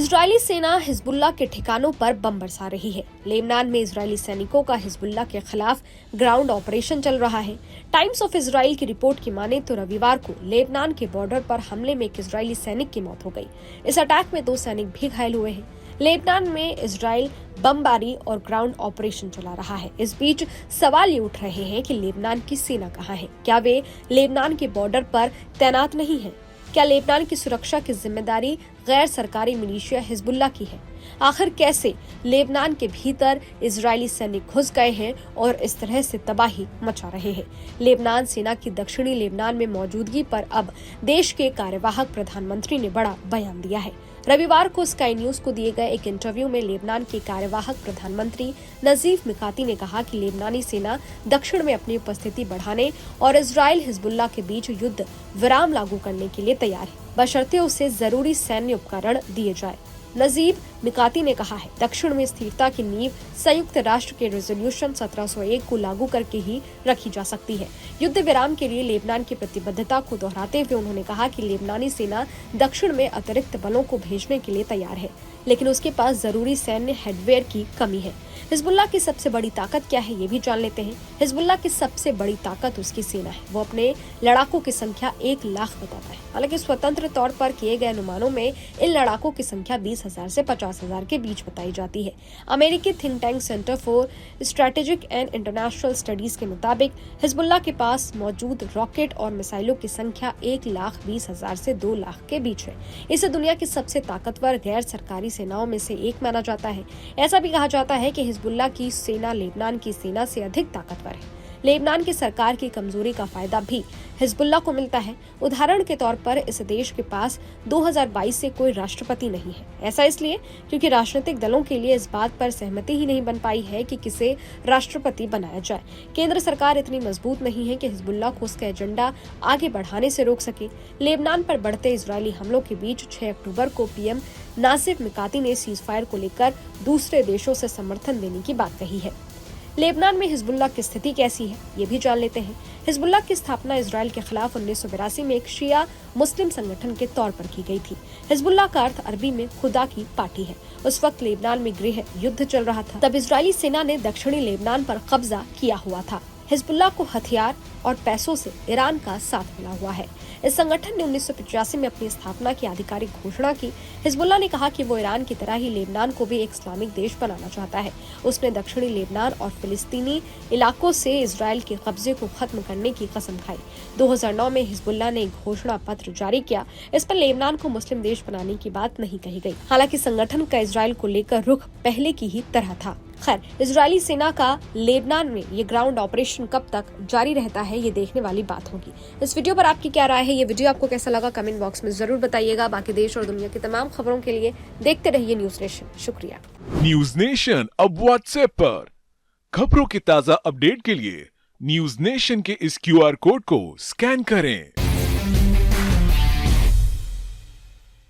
Israeli सेना Hezbollah के ठिकानों पर बम बरसा रही है। लेबनान में इजरायली सैनिकों का हिजबुल्लाह के खिलाफ ग्राउंड ऑपरेशन चल रहा है। टाइम्स ऑफ इजराइल की रिपोर्ट की माने तो रविवार को लेबनान के बॉर्डर पर हमले में एक इजरायली सैनिक की मौत हो गई। इस अटैक में 2 सैनिक भी घायल हुए हैं। लेबनान में इजराइल बमबारी और ग्राउंड ऑपरेशन चला रहा है। इस बीच सवाल ये उठ रहे हैं कि लेबनान की सेना कहाँ है? क्या वे लेबनान के बॉर्डर पर तैनात नहीं है? क्या लेबनान की सुरक्षा की जिम्मेदारी गैर सरकारी मिलिशिया हिजबुल्लाह की है? आखिर कैसे लेबनान के भीतर इजरायली सैनिक घुस गए हैं और इस तरह से तबाही मचा रहे हैं? लेबनान सेना की दक्षिणी लेबनान में मौजूदगी पर अब देश के कार्यवाहक प्रधानमंत्री ने बड़ा बयान दिया है। रविवार को स्काई न्यूज को दिए गए एक इंटरव्यू में लेबनान के कार्यवाहक प्रधानमंत्री नजीफ मिकाती ने कहा कि लेबनानी सेना दक्षिण में अपनी उपस्थिति बढ़ाने और इजराइल हिजबुल्लाह के बीच युद्ध विराम लागू करने के लिए तैयार है, बशर्ते उसे जरूरी सैन्य उपकरण दिए जाए। नजीब मिकाती ने कहा है, दक्षिण में स्थिरता की नींव संयुक्त राष्ट्र के रेजोल्यूशन 1701 को लागू करके ही रखी जा सकती है। युद्ध विराम के लिए लेबनान की प्रतिबद्धता को दोहराते हुए उन्होंने कहा कि लेबनानी सेना दक्षिण में अतिरिक्त बलों को भेजने के लिए तैयार है, लेकिन उसके पास जरूरी सैन्य हार्डवेयर की कमी है। हिजबुल्लाह की सबसे बड़ी ताकत क्या है, ये भी जान लेते हैं। हिजबुल्लाह की सबसे बड़ी ताकत उसकी सेना है। वो अपने लड़ाकों की संख्या 1 लाख बताता है। हालांकि स्वतंत्र तौर पर किए गए अनुमानों में इन लड़ाकों की संख्या 20,000 से 50,000 के बीच बताई जाती है। अमेरिकी think tank centre for strategic and international studies के मुताबिक हिजबुल्लाह के पास मौजूद रॉकेट और मिसाइलों की संख्या 1,20,000 से 2 लाख के बीच है। इसे दुनिया की सबसे ताकतवर गैर सरकारी सेनाओं में से एक माना जाता है। ऐसा भी कहा जाता है कि हिजबुल्लाह की सेना लेबनान की सेना से अधिक ताकतवर है। लेबनान की सरकार की कमजोरी का फायदा भी हिजबुल्लाह को मिलता है। उदाहरण के तौर पर इस देश के पास 2022 से कोई राष्ट्रपति नहीं है। ऐसा इसलिए क्योंकि राजनीतिक दलों के लिए इस बात पर सहमति ही नहीं बन पाई है कि किसे राष्ट्रपति बनाया जाए। केंद्र सरकार इतनी मजबूत नहीं है कि हिजबुल्लाह को उसका एजेंडा आगे बढ़ाने से रोक सके। लेबनान पर बढ़ते इजरायली हमलों के बीच 6 अक्टूबर को पीएम नासिफ मिकाती ने सीज फायर को लेकर दूसरे देशों से समर्थन देने की बात कही है। लेबनान में हिजबुल्लाह की स्थिति कैसी है, ये भी जान लेते हैं। हिजबुल्लाह की स्थापना इजराइल के खिलाफ 1982 में एक शिया मुस्लिम संगठन के तौर पर की गई थी। हिजबुल्लाह का अर्थ अरबी में खुदा की पार्टी है। उस वक्त लेबनान में गृह युद्ध चल रहा था। तब इजरायली सेना ने दक्षिणी लेबनान पर कब्जा किया हुआ था। हिजबुल्लाह को हथियार और पैसों से ईरान का साथ मिला हुआ है। इस संगठन ने 1985 में अपनी स्थापना की आधिकारिक घोषणा की। हिजबुल्लाह ने कहा कि वो ईरान की तरह ही लेबनान को भी एक इस्लामिक देश बनाना चाहता है। उसने दक्षिणी लेबनान और फिलिस्तीनी इलाकों से इजराइल के कब्जे को खत्म करने की कसम खाई। 2009 में हिजबुल्लाह ने एक घोषणा पत्र जारी किया। इस पर लेबनान को मुस्लिम देश बनाने की बात नहीं कही गई। हालांकि संगठन का इजराइल को लेकर रुख पहले की ही तरह था। खैर, इजरायली सेना का लेबनान में ये ग्राउंड ऑपरेशन कब तक जारी रहता है, ये देखने वाली बात होगी। इस वीडियो पर आपकी क्या राय है? ये वीडियो आपको कैसा लगा? कमेंट बॉक्स में जरूर बताइएगा। बाकी देश और दुनिया की तमाम खबरों के लिए देखते रहिए न्यूज नेशन। शुक्रिया। न्यूज नेशन अब व्हाट्सएप पर खबरों की ताजा अपडेट के लिए न्यूज नेशन के इस QR कोड को स्कैन करें।